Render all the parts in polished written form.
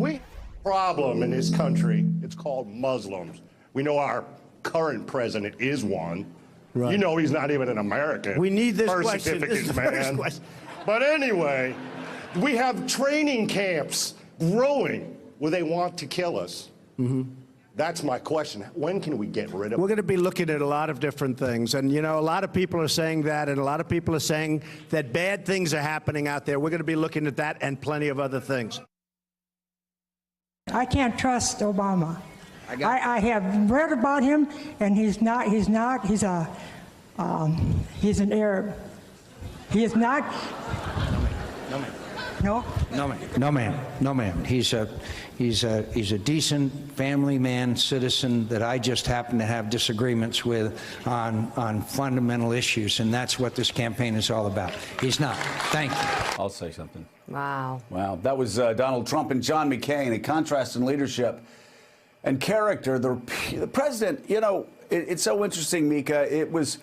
We have a problem in this country. It's called Muslims. We know our current president is one. Right. You know he's not even an American. We need this birth question. This is the certificates, first man. question. But anyway, we have training camps growing where they want to kill us. That's my question. When can we get rid of We're going to be looking at a lot of different things. And, you know, a lot of people are saying that, and a lot of people are saying that bad things are happening out there. We're going to be looking at that and plenty of other things. I can't trust Obama. I have read about him, and he's an Arab. He is not. No. No, ma'am. He's a decent family man, citizen that I just happen to have disagreements with on fundamental issues, and that's what this campaign is all about. He's not. Thank you. I'll say something. Wow. Wow. That was Donald Trump and John McCain, a contrast in leadership and character. The president, you know, it's so interesting, Mika. It was,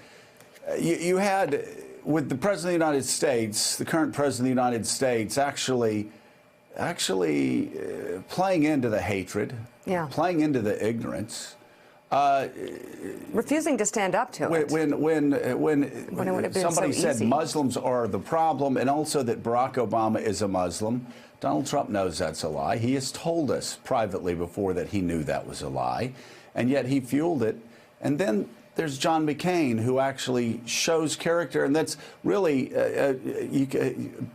you had, with the president of the United States, the current president of the United States, actually playing into the hatred, playing into the ignorance. Refusing to stand up to it. When somebody said Muslims are the problem, and also that Barack Obama is a Muslim, Donald Trump knows that's a lie. He has told us privately before that he knew that was a lie, and yet he fueled it. And then there's John McCain, who actually shows character, and that's really,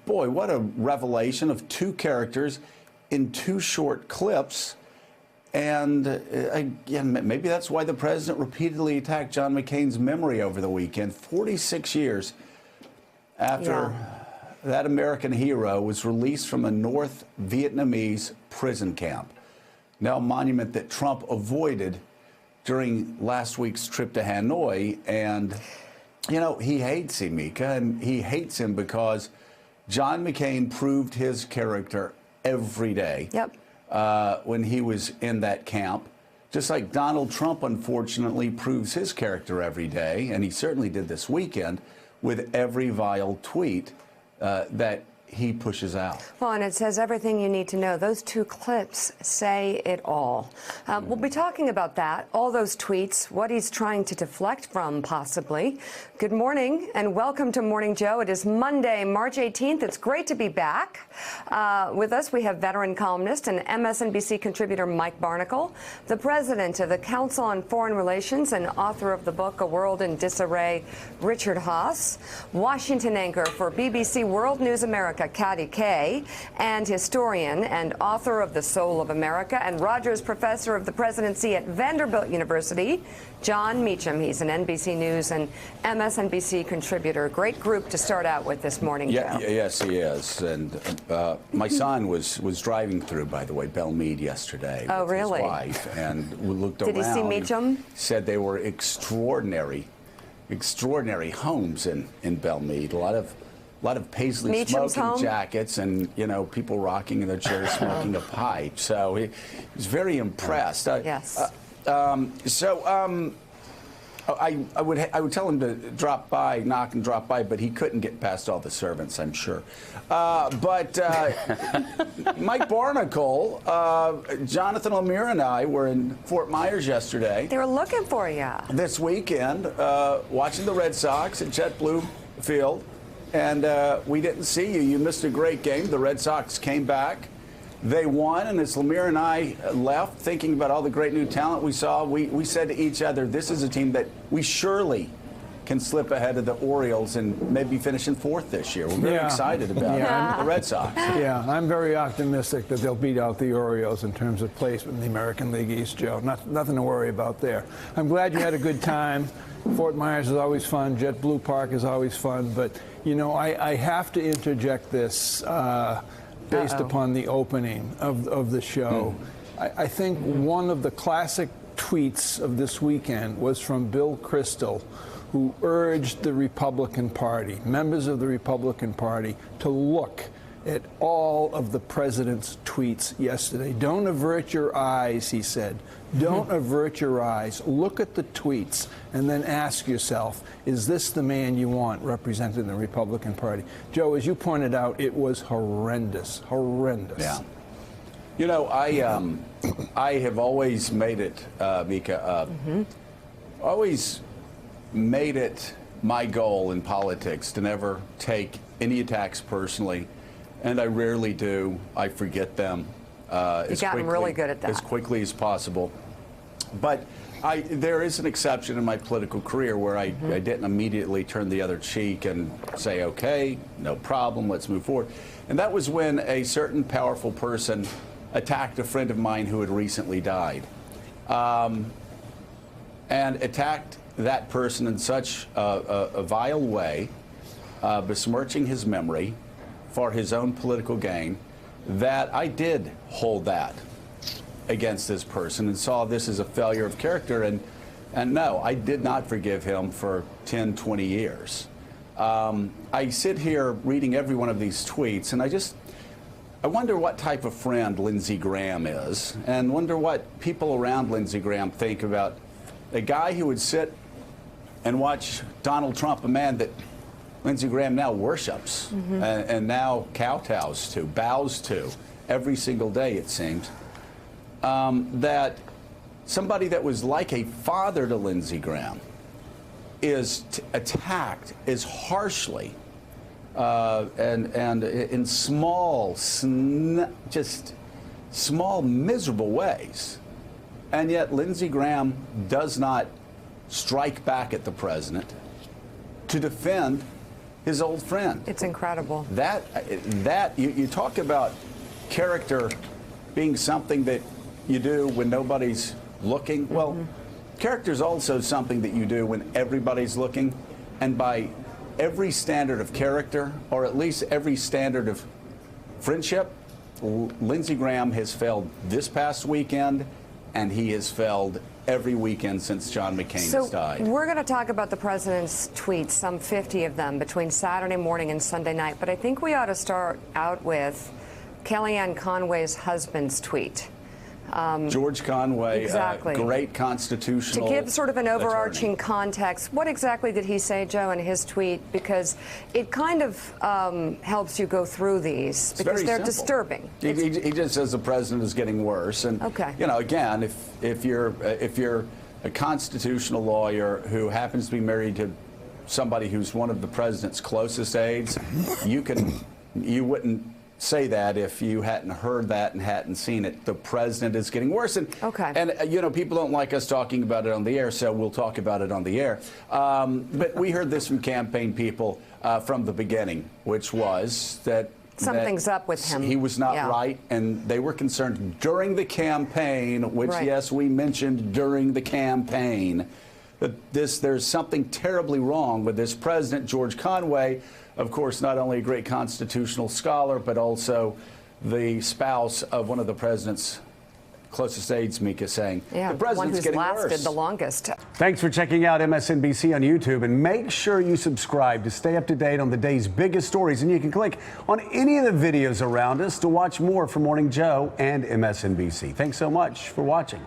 boy, what a revelation of two characters in two short clips. And again, maybe that's why the president repeatedly attacked John McCain's memory over the weekend. 46 years after that American hero was released from a North Vietnamese prison camp, now a monument that Trump avoided during last week's trip to Hanoi. And, you know, he hates him, Mika, and he hates him because John McCain proved his character every day. When he was in that camp, just like Donald Trump, unfortunately, proves his character every day, and he certainly did this weekend with every vile tweet that he pushes out. Well, and it says everything you need to know. Those two clips say it all. We'll be talking about that, all those tweets, what he's trying to deflect from, possibly. Good morning, and welcome to Morning Joe. It is Monday, March 18th. It's great to be back. With us, we have veteran columnist and MSNBC contributor Mike Barnicle, the president of the Council on Foreign Relations and author of the book A World in Disarray, Richard Haass, Washington anchor for BBC World News America, Katty Kay, and historian and author of The Soul of America and Rogers Professor of the Presidency at Vanderbilt University, John Meacham. He's an NBC News and MSNBC contributor. Great group to start out with this morning, Joe. Yes, he is. And my son was driving through, by the way, Belle Meade yesterday with his wife, and we looked around. Did he see Meacham? Said they were extraordinary homes in Belle Meade. A lot of paisley Meacham's smoking home? jackets, and people rocking in their chairs smoking a pipe. So he was very impressed. Yes. I would tell him to knock and drop by, but he couldn't get past all the servants, I'm sure. But Mike Barnicle, Jonathan Lemire, and I were in Fort Myers yesterday. They were looking for you. This weekend, watching the Red Sox at JetBlue Field, and we didn't see you. You missed a great game. The Red Sox came back. They won, and as Lemire and I left, thinking about all the great new talent we saw, we said to each other, this is a team that we surely can slip ahead of the Orioles and maybe finish in fourth this year. We're very excited about the Red Sox. Yeah, I'm very optimistic that they'll beat out the Orioles in terms of placement in the American League East, Joe. Nothing to worry about there. I'm glad you had a good time. Fort Myers is always fun. JetBlue Park is always fun. But, you know, I have to interject this based upon the opening of the show. I think one of the classic tweets of this weekend was from Bill Kristol, who urged the Republican Party, members of the Republican Party, to look at all of the president's tweets yesterday. Don't avert your eyes, he said. Don't avert your eyes. Look at the tweets and then ask yourself, is this the man you want representing the Republican Party? Joe, as you pointed out, it was horrendous. Horrendous. Yeah. You know, I have always made it, Mika, always made it my goal in politics to never take any attacks personally, and I rarely do. I forget them You've gotten really good at that. as quickly as possible. But there is an exception in my political career where I didn't immediately turn the other cheek and say, okay, no problem, let's move forward. And that was when a certain powerful person attacked a friend of mine who had recently died. And attacked that person in such a vile way, besmirching his memory for his own political gain, that I did hold that against this person and saw this as a failure of character. And no, I did not forgive him for 10, 20 years. I sit here reading every one of these tweets, and I wonder what type of friend Lindsey Graham is, and wonder what people around Lindsey Graham think about a guy who would sit and watch Donald Trump, a man that Lindsey Graham now worships and now kowtows to, bows to every single day, it seems. That somebody that was like a father to Lindsey Graham is attacked as harshly and in small, just small, miserable ways. And yet Lindsey Graham does not strike back at the president to defend his old friend. It's incredible. You talk about character being something that you do when nobody's looking. Well, character is also something that you do when everybody's looking. And by every standard of character, or at least every standard of friendship, Lindsey Graham has failed this past weekend, and he has failed every weekend since John McCain has died. We're going to talk about the president's tweets, some 50 of them, between Saturday morning and Sunday night. But I think we ought to start out with Kellyanne Conway's husband's tweet. George Conway, exactly. Great constitutional To give sort of an overarching attorney. Context, what exactly did he say, Joe, in his tweet? Because it kind of helps you go through these, because they're simple. disturbing. He just says the president is getting worse, and you know, again, if you're a constitutional lawyer who happens to be married to somebody who's one of the president's closest aides, you wouldn't say that if you hadn't heard that and hadn't seen it. The president is getting worse, and you know, people don't like us talking about it on the air, so we'll talk about it on the air. But we heard this from campaign people from the beginning, which was that something's up with him. He was not right, and they were concerned during the campaign, which yes, we mentioned during the campaign, that there's something terribly wrong with this president, George Conway. Of course, not only a great constitutional scholar, but also the spouse of one of the president's closest aides, Mika, saying the president's getting worse. One who's lasted the longest. Thanks for checking out MSNBC on YouTube, and make sure you subscribe to stay up to date on the day's biggest stories. And you can click on any of the videos around us to watch more from Morning Joe and MSNBC. Thanks so much for watching.